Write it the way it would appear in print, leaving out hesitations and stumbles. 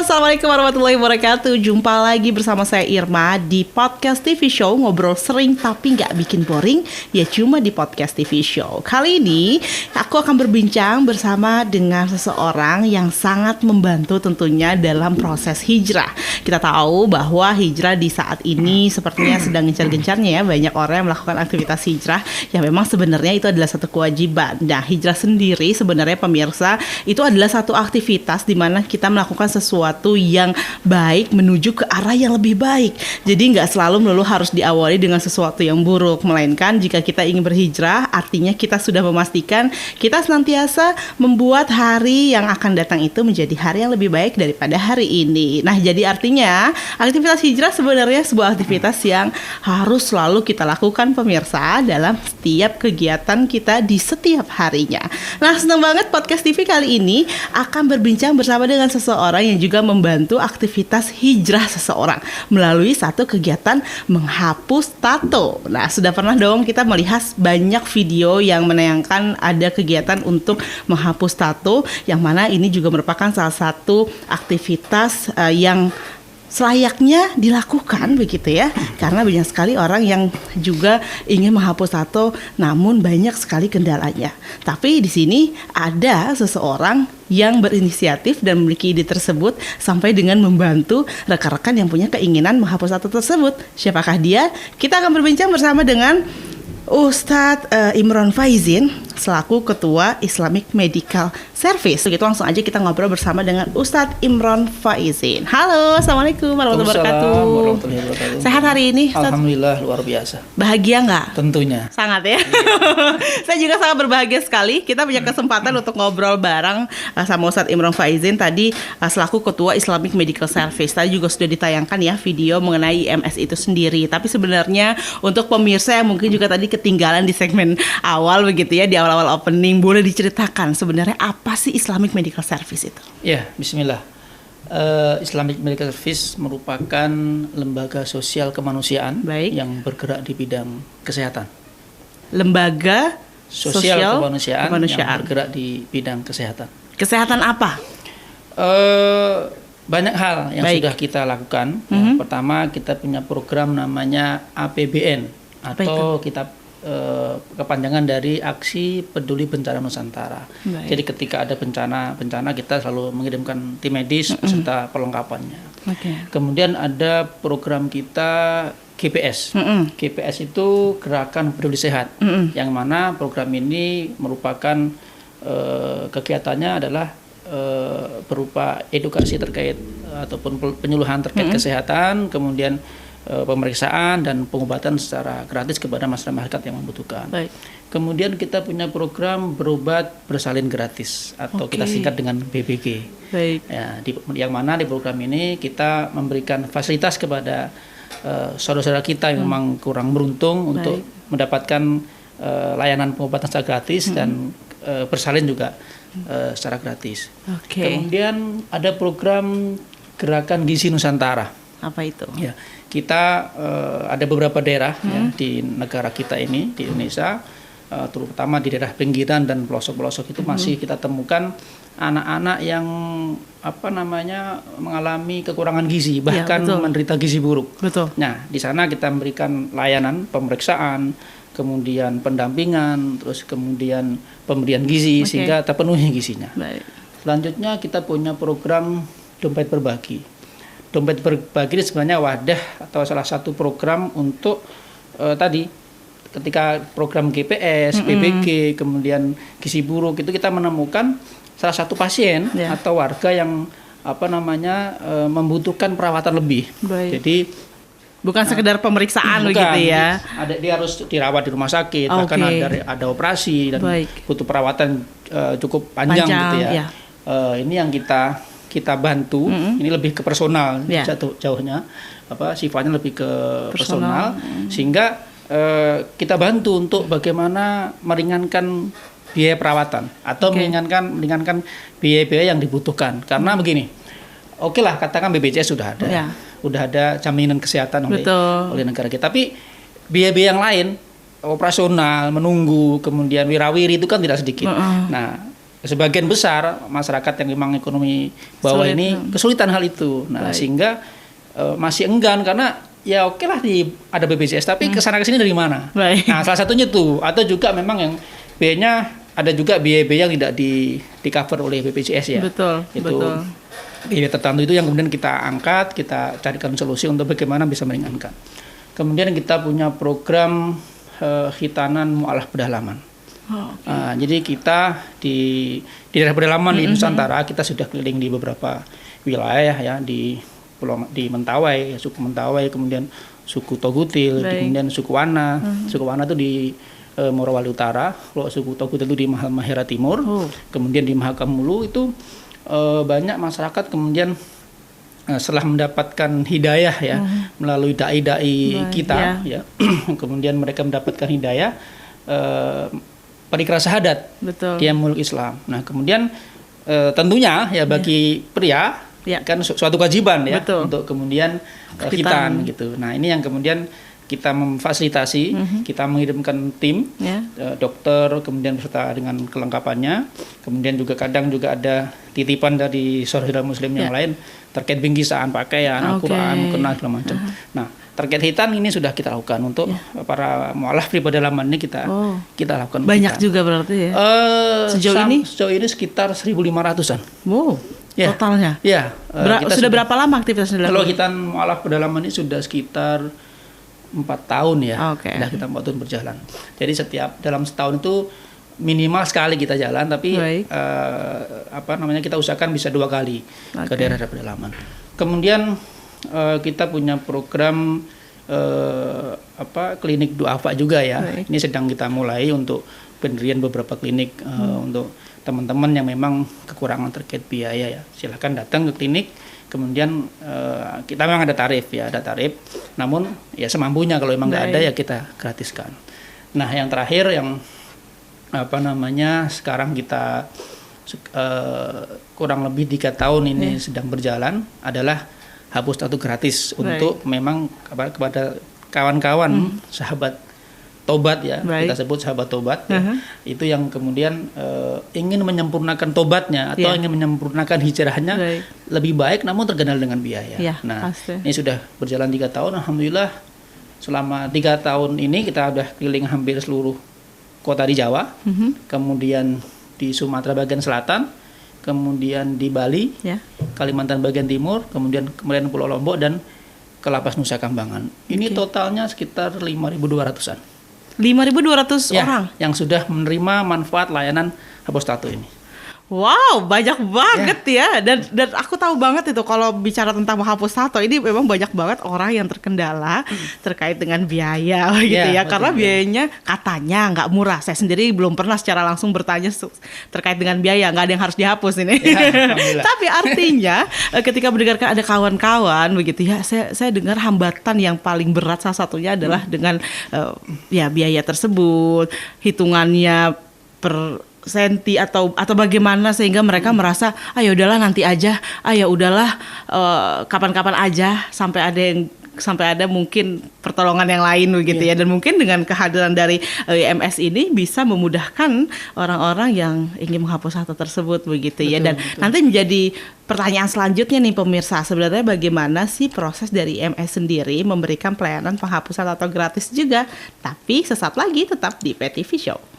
Assalamualaikum warahmatullahi wabarakatuh. Jumpa lagi bersama saya Irma di podcast TV Show. Ngobrol sering tapi gak bikin boring, ya cuma di podcast TV Show. Kali ini aku akan berbincang bersama dengan seseorang yang sangat membantu tentunya dalam proses hijrah. Kita tahu bahwa hijrah di saat ini sepertinya sedang gencar-gencarnya ya. Banyak orang yang melakukan aktivitas hijrah yang memang sebenarnya itu adalah satu kewajiban. Nah, hijrah sendiri sebenarnya pemirsa itu adalah satu aktivitas di mana kita melakukan sesuatu yang baik menuju ke arah yang lebih baik. Jadi nggak selalu melulu harus diawali dengan sesuatu yang buruk, melainkan jika kita ingin berhijrah, artinya kita sudah memastikan kita senantiasa membuat hari yang akan datang itu menjadi hari yang lebih baik daripada hari ini. Nah, jadi artinya aktivitas hijrah sebenarnya sebuah aktivitas yang harus selalu kita lakukan pemirsa dalam setiap kegiatan kita di setiap harinya. Nah, senang banget podcast TV kali ini akan berbincang bersama dengan seseorang yang juga membantu aktivitas hijrah seseorang melalui satu kegiatan menghapus tato. Nah, sudah pernah dong kita melihat banyak video yang menayangkan ada kegiatan untuk menghapus tato, yang mana ini juga merupakan salah satu aktivitas yang selayaknya dilakukan begitu ya, karena banyak sekali orang yang juga ingin menghapus tato namun banyak sekali kendalanya. Tapi di sini ada seseorang yang berinisiatif dan memiliki ide tersebut sampai dengan membantu rekan-rekan yang punya keinginan menghapus tato tersebut. Siapakah dia? Kita akan berbincang bersama dengan Ustadz Imron Faizin selaku Ketua Islamic Medical Service. Begitu langsung aja kita ngobrol bersama dengan Ustadz Imron Faizin. Halo, assalamualaikum warahmatullahi wabarakatuh. Sehat hari ini, Ustadz? Alhamdulillah, luar biasa. Bahagia nggak? Tentunya. Sangat ya. Saya juga sangat berbahagia sekali. Kita punya kesempatan untuk ngobrol bareng sama Ustadz Imron Faizin tadi selaku Ketua Islamic Medical Service. Tadi juga sudah ditayangkan ya video mengenai IMS itu sendiri. Tapi sebenarnya untuk pemirsa yang mungkin juga tadi ketinggalan di segmen awal begitu ya, di awal-awal opening, boleh diceritakan sebenarnya apa sih Islamic Medical Service itu? Ya, bismillah. Islamic Medical Service merupakan lembaga sosial kemanusiaan yang bergerak di bidang kesehatan. Lembaga sosial kemanusiaan yang bergerak di bidang kesehatan. Kesehatan apa? Banyak hal yang sudah kita lakukan. Yang pertama, kita punya program namanya APBN atau kita kepanjangan dari Aksi Peduli Bencana Nusantara. Jadi ketika ada bencana kita selalu mengirimkan tim medis serta perlengkapannya. Kemudian ada program kita GPS. GPS itu Gerakan Peduli Sehat, yang mana program ini merupakan kegiatannya adalah berupa edukasi terkait ataupun penyuluhan terkait kesehatan, kemudian pemeriksaan dan pengobatan secara gratis kepada masyarakat yang membutuhkan. Kemudian kita punya program berobat bersalin gratis atau kita singkat dengan BBG. Ya, yang mana di program ini kita memberikan fasilitas kepada saudara-saudara kita yang memang kurang beruntung untuk mendapatkan layanan pengobatan secara gratis dan bersalin juga secara gratis. Kemudian ada program Gerakan Gizi Nusantara. Apa itu? Ya, kita ada beberapa daerah ya, di negara kita ini di Indonesia, terutama di daerah pinggiran dan pelosok-pelosok itu masih kita temukan anak-anak yang mengalami kekurangan gizi, bahkan menderita gizi buruk. Nah, di sana kita memberikan layanan pemeriksaan, kemudian pendampingan, terus kemudian pemberian gizi sehingga terpenuhi gizinya. Selanjutnya kita punya program Dompet Berbagi. Dompet Berbagi ini sebenarnya wadah atau salah satu program untuk tadi ketika program GPS, BBG, kemudian gizi buruk itu kita menemukan salah satu pasien atau warga yang membutuhkan perawatan lebih. Jadi bukan sekedar pemeriksaan begitu ya. Dia harus dirawat di rumah sakit, bahkan ada operasi dan butuh perawatan cukup panjang gitu ya. Ini yang kita bantu, ini lebih ke personal jauhnya, sifatnya lebih ke personal sehingga kita bantu untuk bagaimana meringankan biaya perawatan atau meringankan biaya-biaya yang dibutuhkan. Karena begini, lah katakan BPJS sudah ada jaminan kesehatan oleh negara kita, tapi biaya-biaya yang lain operasional, menunggu, kemudian wirawiri itu kan tidak sedikit. Nah, sebagian besar masyarakat yang memang ekonomi bawah ini kesulitan hal itu. Nah, sehingga masih enggan karena ya oke lah ada BPJS, tapi kesana kesini dari mana? Nah, salah satunya tuh, atau juga memang yang biayanya ada juga biaya-biaya yang tidak di cover oleh BPJS ya. Betul. Biaya tertentu itu yang kemudian kita angkat, kita carikan solusi untuk bagaimana bisa meringankan. Kemudian kita punya program hitanan mu'alaf pedalaman. Jadi kita di daerah pedalaman di Nusantara kita sudah keliling di beberapa wilayah ya, di Mentawai, suku Mentawai, kemudian suku Togutil, kemudian suku Wana. Suku Wana itu di Morowali Utara, kalau suku Togutil itu di Mahera Timur, kemudian di Mahakamulu itu banyak masyarakat kemudian setelah mendapatkan hidayah ya melalui dai-dai kita ya, kemudian mereka mendapatkan hidayah perikrar syahadat, dia muluk Islam. Nah kemudian tentunya ya bagi pria kan suatu kewajiban ya untuk kemudian khitan gitu. Nah ini yang kemudian kita memfasilitasi, kita mengirimkan tim dokter kemudian beserta dengan kelengkapannya, kemudian juga kadang juga ada titipan dari saudara muslim yang lain terkait bingkisan, pakaian, Al-Quran, mukena segala macam. Nah terkait hitan ini sudah kita lakukan untuk para mu'alaf di pedalaman ini kita lakukan. Banyak juga berarti ya? Sejauh ini sekitar 1.500-an. Wow, totalnya? Ya. Sudah berapa lama aktivitasnya dilakukan? Kalau hitan mu'alaf pedalaman ini sudah sekitar 4 tahun ya. Sudah kita 4 tahun berjalan. Jadi dalam setahun itu minimal sekali kita jalan, tapi kita usahakan bisa 2 kali ke daerah pedalaman. Kemudian kita punya program klinik duafa juga ya. Ini sedang kita mulai untuk pendirian beberapa klinik untuk teman-teman yang memang kekurangan terkait biaya ya. Silahkan datang ke klinik. Kemudian kita memang ada tarif. Namun ya semampunya, kalau memang nggak ada ya kita gratiskan. Nah yang terakhir yang sekarang kita kurang lebih 3 tahun ini sedang berjalan adalah hapus tato gratis untuk memang kepada kawan-kawan sahabat tobat ya, kita sebut sahabat tobat ya, itu yang kemudian ingin menyempurnakan tobatnya atau ingin menyempurnakan hijrahnya lebih baik namun terkendala dengan biaya. Nah ini sudah berjalan 3 tahun, alhamdulillah selama 3 tahun ini kita sudah keliling hampir seluruh kota di Jawa, kemudian di Sumatera bagian selatan, kemudian di Bali, Kalimantan bagian timur, kemudian Pulau Lombok dan ke Lapas Nusa Kambangan. Ini totalnya sekitar 5.200-an. 5.200 orang yang sudah menerima manfaat layanan hapus tato ini. Wow, banyak banget ya. Dan aku tahu banget itu kalau bicara tentang menghapus tato ini memang banyak banget orang yang terkendala terkait dengan biaya gitu ya. Karena biayanya katanya nggak murah. Saya sendiri belum pernah secara langsung bertanya terkait dengan biaya, nggak ada yang harus dihapus ini. Tapi artinya ketika mendengarkan ada kawan-kawan begitu ya, saya dengar hambatan yang paling berat salah satunya adalah dengan biaya tersebut, hitungannya per senti atau bagaimana sehingga mereka merasa udahlah nanti aja, udahlah kapan-kapan aja sampai ada mungkin pertolongan yang lain begitu ya. Dan mungkin dengan kehadiran dari IMS ini bisa memudahkan orang-orang yang ingin menghapus tato tersebut begitu ya. Dan nanti menjadi pertanyaan selanjutnya nih pemirsa, sebenarnya bagaimana sih proses dari IMS sendiri memberikan pelayanan penghapusan tato gratis juga. Tapi sesaat lagi tetap di PTV Show.